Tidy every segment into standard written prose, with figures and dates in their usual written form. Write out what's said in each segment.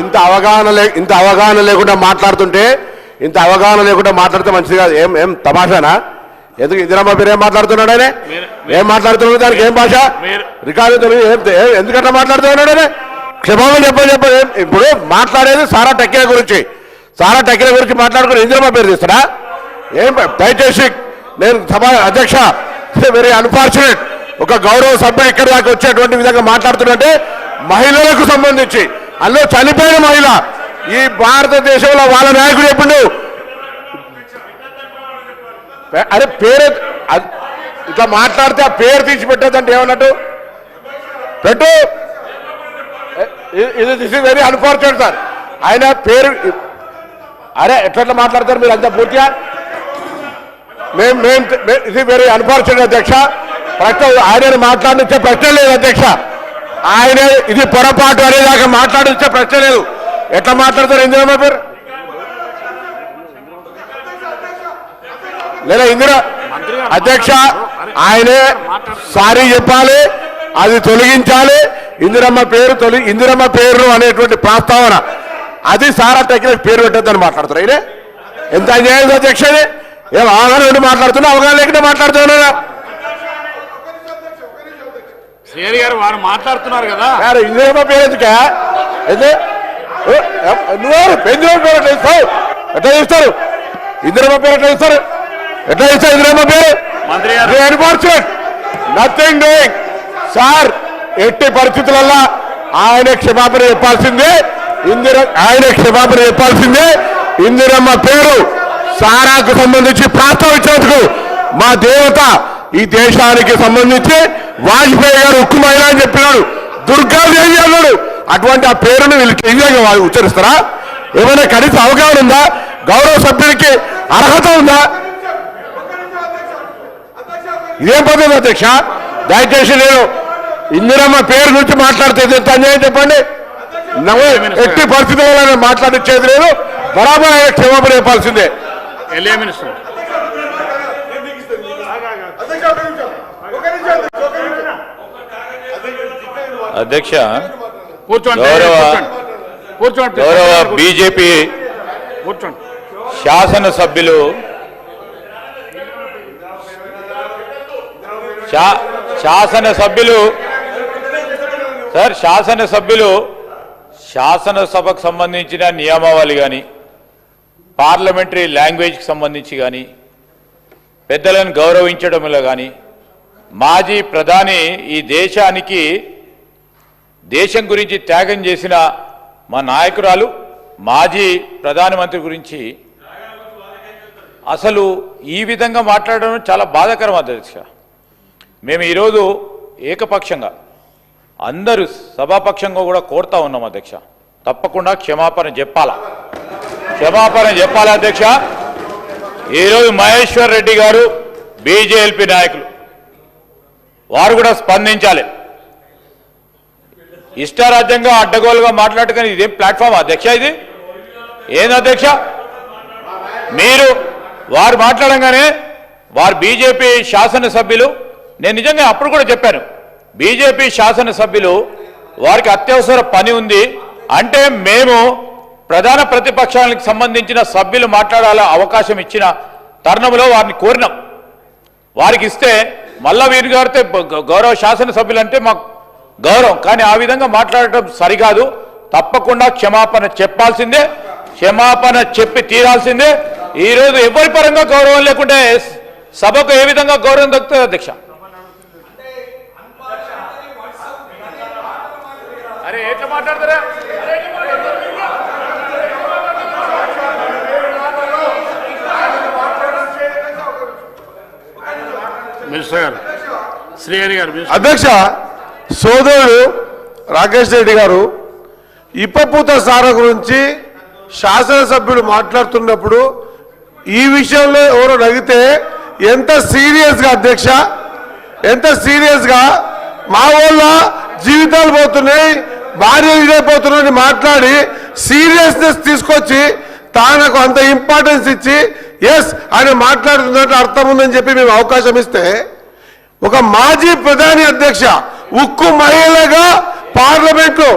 ఇంత అవగాహన లేకుండా మాట్లాడుతుంటే మంచిది కాదు. ఏం తమాషానా? ఎందుకు ఇందిరమ్మ పేరు ఏం మాట్లాడుతున్నాడు ఆయన? ఏం మాట్లాడుతున్నాడు? దానికి ఏం భాష రికార్డు ఎందుకంటే మాట్లాడుతున్నాడు ఆయన? క్షమాపణ చెప్పండి. ఇప్పుడు మాట్లాడేది సారా టెక్కిల గురించి మాట్లాడుకుని ఇందిరమ్మ పేరు తీస్తాడా? ఏం దయచేసి నేను సభ అధ్యక్ష, వెరీ అన్ఫార్చునేట్, ఒక గౌరవ సభ్యుడు ఇక్కడి దాకా వచ్చేటువంటి విధంగా మాట్లాడుతుంటే మహిళలకు సంబంధించి అందులో చనిపోయిన మహిళ ఈ భారతదేశంలో వాళ్ళ నాయకుడు ఎప్పుడు అరే పేరు ఇట్లా మాట్లాడితే ఆ పేరు తీసి పెట్టేదంటే ఏమన్నట్టు పెట్టు. This is very unfortunate sir. ఆయన పేరు అరే ఎట్లా మాట్లాడతారు మీరు అంతా పూర్తిగా? ఇది వెరీ అన్ఫార్చునేట్ అధ్యక్ష. ఆయన మాట్లాడించే ప్రశ్న లేదు అధ్యక్ష. ఆయన ఇది పొరపాటు అనేదాకా మాట్లాడించే ప్రశ్న లేదు. ఎట్లా మాట్లాడతారు ఇందిరమ్మ పేరు? లేదా ఇందిరా అధ్యక్ష ఆయనే సారీ చెప్పాలి, అది తొలగించాలి. ఇందిరమ్మ పేరు అనేటువంటి ప్రస్తావన అది సారా టెక్నిక్ పేరు పెట్టద్దని మాట్లాడుతారు. అయినా ఎంత అన్యాయం అధ్యక్ష! ఏం అవగాహన ఉండి మాట్లాడుతున్నా, అవగాహన లేకుండా మాట్లాడుతున్నా? శ్రీహరి గారు వారు మాట్లాడుతున్నారు కదా. ఇందిరమ్మ పేరు ఎందుకా? నువ్వు ఇందిరమ్మ పేరు ఎట్లా ఇస్తావు? ఎట్లా ఇస్తారు ఇందిరమ్మ పేరు? ఎట్లా ఇస్తారు ఇందిరమ్మ పేరు? Nothing doing sir. ఎట్టి పరిస్థితులలో ఆయన క్షమాపణ చెప్పాల్సిందే. ఇందిరమ్మ పేరు సారాకు సంబంధించి ప్రస్తావించినందుకు మా దేవత ఈ దేశానికి సంబంధించి వాజ్పేయి గారు ఉక్కు మహిళ అని చెప్పినాడు, దుర్గాదేవి అన్నాడు. అటువంటి ఆ పేరును వీళ్ళు కేంద్రంగా ఉచ్చరిస్తారా? ఏమైనా కనీస అవగాహన ఉందా? గౌరవ సభ్యుడికి అర్హత ఉందా? ఇదేం పద్ధతి అధ్యక్ష? దయచేసి నేను ఇందిరమ్మ పేరు గురించి మాట్లాడితే ఎంత అన్యాయం చెప్పండి. ఎట్టి పరిస్థితుల్లో మాట్లాడించేది లేదు. బరాబర్ ఆయన క్షమాపణ చెప్పాల్సిందే. అధ్యక్ష, గౌరవ బీజేపీ శాసనసభ్యులు శాసనసభకు సంబంధించిన నియమావళి కానీ, పార్లమెంటరీ లాంగ్వేజ్కి సంబంధించి కానీ, పెద్దలను గౌరవించడంలో కానీ, మాజీ ప్రధాని ఈ దేశం గురించి త్యాగం చేసిన మా నాయకురాలు మాజీ ప్రధానమంత్రి గురించి అసలు ఈ విధంగా మాట్లాడడం చాలా బాధాకరం అధ్యక్ష. మేము ఈరోజు ఏకపక్షంగా అందరూ సభాపక్షంగా కూడా కోరుతా ఉన్నాం అధ్యక్ష, తప్పకుండా క్షమాపణ చెప్పాలా అధ్యక్ష. ఈరోజు మహేశ్వర్ రెడ్డి గారు బీజేపీ నాయకులు వారు కూడా స్పందించాలి. ఇష్టారాజ్యంగా అడ్డగోలుగా మాట్లాడుకుని ఇదేం ప్లాట్ఫామ్ అధ్యక్ష? ఇది ఏంది అధ్యక్ష? మీరు వారు మాట్లాడంగానే వారు బీజేపీ శాసనసభ్యులు, నేను నిజంగా అప్పుడు కూడా చెప్పాను, బీజేపీ శాసనసభ్యులు వారికి అత్యవసర పని ఉంది అంటే మేము ప్రధాన ప్రతిపక్షాలకు సంబంధించిన సభ్యులు మాట్లాడాల అవకాశం ఇచ్చిన తరుణంలో వారిని కోరినాం. వారికి ఇస్తే మళ్ళా వీరు గారితే గౌరవ శాసనసభ్యులు అంటే మాకు గౌరవం, కానీ ఆ విధంగా మాట్లాడటం సరికాదు. తప్పకుండా క్షమాపణ చెప్పాల్సిందే, క్షమాపణ చెప్పి తీరాల్సిందే. ఈరోజు ఎవరి పరంగా గౌరవం లేకుంటే సభకు ఏ విధంగా గౌరవం దక్కుతుంది అధ్యక్ష? అరే ఎట్లా మాట్లాడతారా? అధ్యక్ష, సోదరుడు రాకేష్ రెడ్డి గారు ఇప్పపూత సార గురించి శాసనసభ్యుడు మాట్లాడుతున్నప్పుడు ఈ విషయంలో ఎవరో అడిగితే ఎంత సీరియస్గా అధ్యక్ష, ఎంత సీరియస్గా మా వాళ్ళ జీవితాలు పోతున్నాయి, భార్య ఇదైపోతున్నాయని మాట్లాడి సీరియస్నెస్ తీసుకొచ్చి తానకు అంత ఇంపార్టెన్స్ ఇచ్చి ఎస్ ఆయన మాట్లాడుతున్నట్టు అర్థం ఉందని చెప్పి మేము అవకాశం ఇస్తే ఒక మాజీ ప్రధాని అధ్యక్ష ఉక్కు మహిళగా పార్లమెంట్లో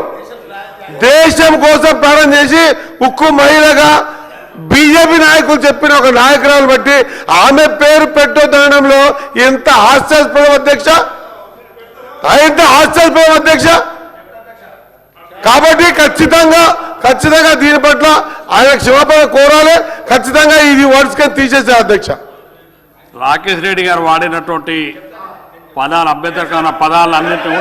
దేశం కోసం ప్రాణం చేసి ఉక్కు మహిళగా బీజేపీ నాయకులు చెప్పిన ఒక నాయకురాలు బట్టి ఆమె పేరు పెట్టొద్దనడంలో ఎంత హాస్యాస్పదం అధ్యక్ష, ఎంత హాస్యాస్పదం అధ్యక్ష. కాబట్టి ఖచ్చితంగా దీని పట్ల ఆయన క్షమాపణ కోరాలి. ఖచ్చితంగా ఇది వర్డ్స్ కింద తీసేసారు అధ్యక్ష. రాకేష్ రెడ్డి గారు వాడినటువంటి పదాలు అభ్యంతరకరమైన పదాలు అన్నింటినీ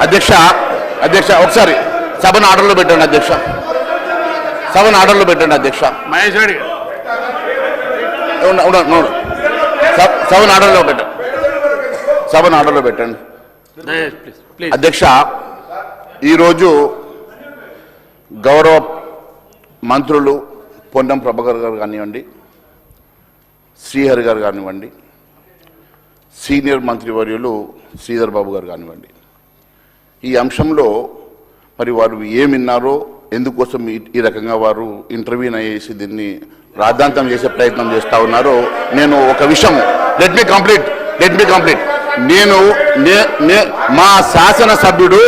అధ్యక్ష ఒకసారి సభను ఆర్డర్లో పెట్టండి అధ్యక్ష, సభను ఆర్డర్లో పెట్టండి అధ్యక్ష. మహేష్ రెడ్డి సభను ఆర్డర్లో పెట్టండి, సభను ఆర్డర్లో పెట్టండి ప్లీజ్. అధ్యక్ష, ఈరోజు గౌరవ మంత్రులు పొన్నం ప్రభాకర్ గారు కానివ్వండి, శ్రీహరి గారు కానివ్వండి, సీనియర్ మంత్రివర్యులు శ్రీధర్ బాబు గారు కానివ్వండి, ఈ అంశంలో మరి వారు ఏం విన్నారో, ఎందుకోసం ఈ రకంగా వారు ఇంటర్వ్యూన్ అయ్యేసి దీన్ని రాద్ధాంతం చేసే ప్రయత్నం చేస్తూ ఉన్నారో, నేను ఒక విషయం లెట్ మీ కంప్లీట్ నేను మా శాసనసభ్యుడు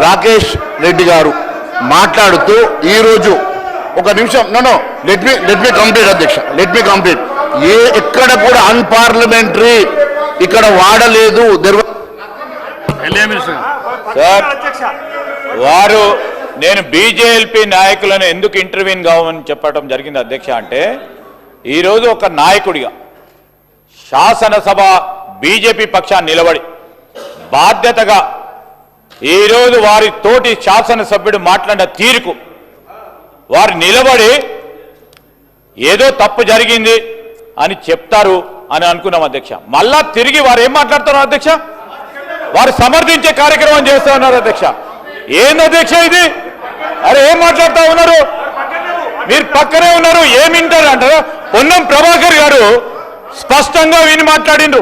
రాకేష్ రెడ్డి గారు మాట్లాడుతూ ఈరోజు ఒక నిమిషం లెట్ మీ కంప్లీట్ అధ్యక్ష, లెట్ మీ కంప్లీట్. ఎక్కడ కూడా అన్పార్లమెంటరీ ఇక్కడ వాడలేదు. సార్, వారు నేను బీజేపీ నాయకులను ఎందుకు ఇంటర్వ్యూన్ కావని చెప్పడం జరిగింది అధ్యక్ష అంటే, ఈరోజు ఒక నాయకుడిగా శాసనసభ బీజేపీ పక్షాన్ని నిలబడి బాధ్యతగా ఈరోజు వారి తోటి శాసనసభ్యుడు మాట్లాడిన తీరుకు వారు నిలబడి ఏదో తప్పు జరిగింది అని చెప్తారు అని అనుకున్నాం అధ్యక్ష. మళ్ళా తిరిగి వారు ఏం మాట్లాడుతున్నారు అధ్యక్ష? వారు సమర్థించే కార్యక్రమం చేస్తూ ఉన్నారు అధ్యక్ష. ఏంది అధ్యక్ష ఇది? అరే ఏం మాట్లాడుతూ ఉన్నారు? మీరు పక్కనే ఉన్నారు, ఏం వింటారు అంటారు? పొన్నం ప్రభాకర్ గారు స్పష్టంగా విని మాట్లాడిండు,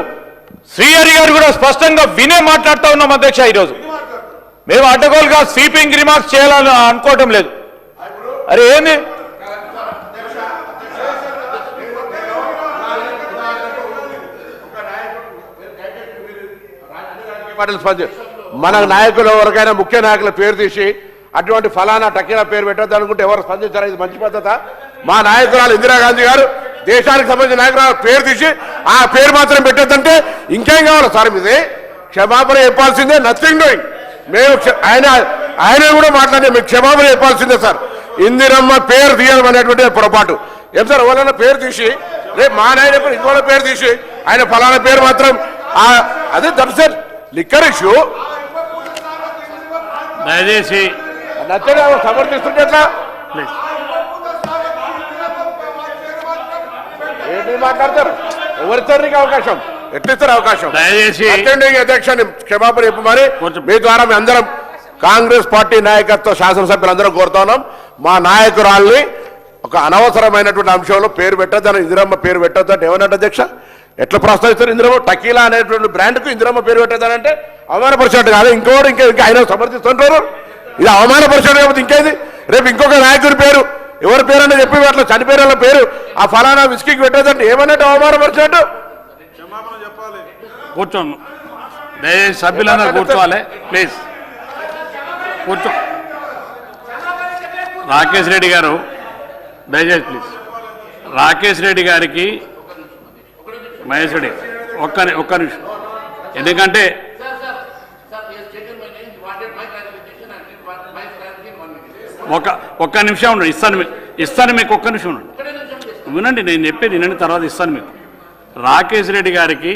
శ్రీహరి గారు కూడా స్పష్టంగా వినే మాట్లాడుతూ ఉన్నాం అధ్యక్ష. ఈరోజు మేము అడ్డగోలుగా స్వీపింగ్ రిమార్క్స్ చేయాలని అనుకోవటం లేదు. అరే ఏంది? మన నాయకులు ఎవరికైనా ముఖ్య నాయకుల పేరు తీసి అటువంటి ఫలానా టకీలా పేరు పెట్టద్దు అనుకుంటే ఎవరు స్పందించారు? ఇది మంచి పద్ధత? మా నాయకురాలు ఇందిరాగాంధీ గారు దేశానికి సంబంధించిన నాయకురాలు పేరు తీసి ఆ పేరు మాత్రం పెట్టద్దంటే ఇంకేం కావాలి సార్? మీది క్షమాపణ చెప్పాల్సిందే, నథింగ్ డూయింగ్. మేము ఆయన కూడా మాట్లాడే మీకు క్షమాపణ చెప్పాల్సిందే సార్. ఇందిరమ్మ పేరు తీయడం అనేటువంటి పొరపాటు. ఏం సార్, ఎవరైనా పేరు తీసి రేపు మా నాయన ఇంకోళ్ళ పేరు తీసి ఆయన ఫలానా పేరు మాత్రం అదే దట్స్ ఇట్ లిక్కర్ ఇష్యూ. దయచేసి నచ్చగా సమర్థిస్తుంటే ఎట్లా? ఏంటి మాట్లాడతారు? ఎవరిస్తారు నీకు అవకాశం? ఎట్లిస్తారు అవకాశం? దయచేసి అధ్యక్ష క్షమాపణ చెప్పమని మీ ద్వారా మీ అందరం కాంగ్రెస్ పార్టీ నాయకత్వ శాసనసభ్యులందరం కోరుతా ఉన్నాం. మా నాయకురాల్ని ఒక అనవసరమైనటువంటి అంశంలో పేరు పెట్టద్దని, ఇందిరమ్మ పేరు పెట్టద్దు అంటే ఏమన్నట్టు అధ్యక్ష? ఎట్లా ప్రస్తావిస్తారు? ఇందిరమ్మ టకీలా అనేటువంటి బ్రాండ్కు ఇందిరమ్మ పేరు పెట్టద్దానంటే అవమానపరిచినట్టు కాదు. ఇంకా ఆయన సమర్థిస్తుంటారు. ఇది అవమానపరిచినట్టు కాకపోతే ఇంకేది? రేపు ఇంకొక నాయకుడి పేరు ఎవరి పేరు అంటే చెప్పి అట్లా చనిపోయిన వాళ్ళ పేరు ఆ ఫలానా విస్కీకి పెట్టద్దంటే ఏమన్నట్టు? అవమానపరిచినట్టు. కూర్చోండి దయచేసి, సభ్యులందరూ కూర్చోవాలి ప్లీజ్. కూర్చో. రాకేష్ రెడ్డి గారు దయచేసి ప్లీజ్. రాకేష్ రెడ్డి గారికి మహేష్ రెడ్డి ఒక్క నిమిషం, ఎందుకంటే ఒక్క నిమిషం ఉండండి, ఇస్తాను మీకు ఒక్క నిమిషం ఉండండి, వినండి, నేను చెప్పేది వినండి, తర్వాత ఇస్తాను మీకు. రాకేష్ రెడ్డి గారికి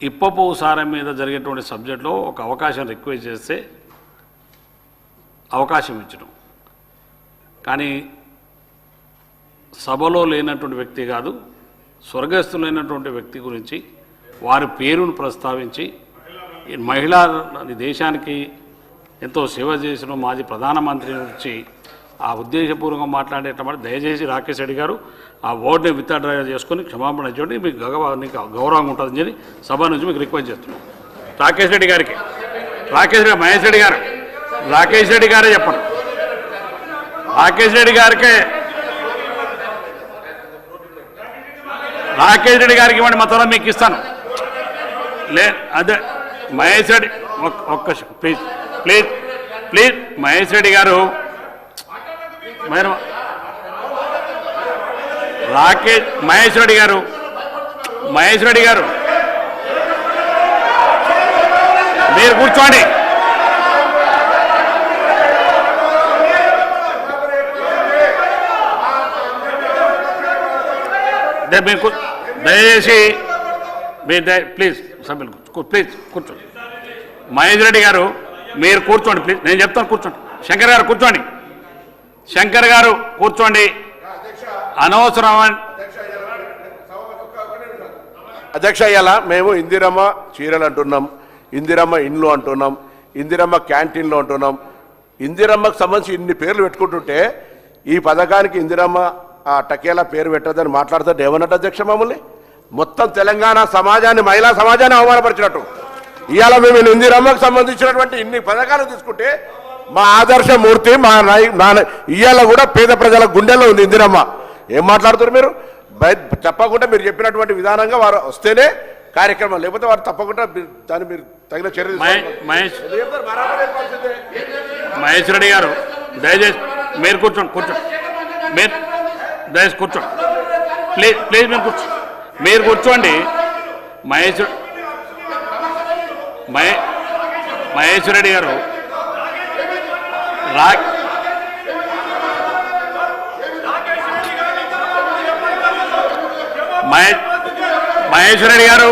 ఇప్పపు సారం మీద జరిగేటువంటి సబ్జెక్టులో ఒక అవకాశం రిక్వెస్ట్ చేస్తే అవకాశం ఇచ్చడం, కానీ సభలో లేనటువంటి వ్యక్తి కాదు, స్వర్గస్థులైనటువంటి వ్యక్తి గురించి వారి పేరును ప్రస్తావించి మహిళా దేశానికి ఎంతో సేవ చేసిన మాజీ ప్రధానమంత్రి నుంచి ఆ ఉద్దేశపూర్వకంగా మాట్లాడేటప్పుడు దయచేసి రాకేష్ రెడ్డి గారు ఆ ఓటుని విత్డ్రా చేసుకొని క్షమాపణ ఇచ్చండి, మీకు గౌరవంగా ఉంటుందని చెప్పి సభ నుంచి మీకు రిక్వెస్ట్ చేస్తున్నాం. రాకేష్ రెడ్డి గారికి, మహేష్ రెడ్డి గారు, రాకేష్ రెడ్డి గారే చెప్పండి. రాకేష్ రెడ్డి గారికే రాకేష్ రెడ్డి గారికి ఇవ్వండి, మొత్తంలో మీకు ఇస్తాను. అదే మహేష్ రెడ్డి ఒక్క please please please Mahesh Reddy గారు, మహేష్ రెడ్డి గారు మీరు కూర్చోండి. దయచేసి ప్లీజ్ సభ్యులు ప్లీజ్ కూర్చోండి. మహేష్ రెడ్డి గారు మీరు కూర్చోండి ప్లీజ్, నేను చెప్తాను కూర్చోండి. శంకర్ గారు కూర్చోండి, శంకర్ గారు కూర్చోండి. అనవసరం అధ్యక్ష, ఇవాళ మేము ఇందిరమ్మ చీరలు అంటున్నాం, ఇందిరమ్మ ఇండ్లు అంటున్నాం, ఇందిరమ్మ క్యాంటీన్లు అంటున్నాం. ఇందిరమ్మకు సంబంధించి ఇన్ని పేర్లు పెట్టుకుంటుంటే ఈ పథకానికి ఇందిరమ్మ ఆ టకేలా పేరు పెట్టదని మాట్లాడుతుంటే ఏమన్నట్టు అధ్యక్ష? మమ్మల్ని మొత్తం తెలంగాణ సమాజాన్ని, మహిళా సమాజాన్ని అవమానపరిచినట్టు. ఇవాళ మేము ఇందిరమ్మకు సంబంధించినటువంటి ఇన్ని పథకాలు తీసుకుంటే మా ఆదర్శమూర్తి ఇవాళ కూడా పేద ప్రజల గుండెల్లో ఉంది ఇందిరమ్మ. ఏం మాట్లాడుతున్నారు మీరు? చెప్పకుండా మీరు చెప్పినటువంటి విధానంగా వారు వస్తేనే కార్యక్రమం, లేకపోతే వారు తప్పకుండా దాన్ని మీరు తగిన చర్య. మహేష్ రెడ్డి గారు దయచేసి మీరు కూర్చోండి, మీరు దయచేసి కూర్చోండి ప్లీజ్ ప్లీజ్, మీరు కూర్చోండి. మహేష్ రెడ్డి గారు మహేష్ రెడ్డి గారు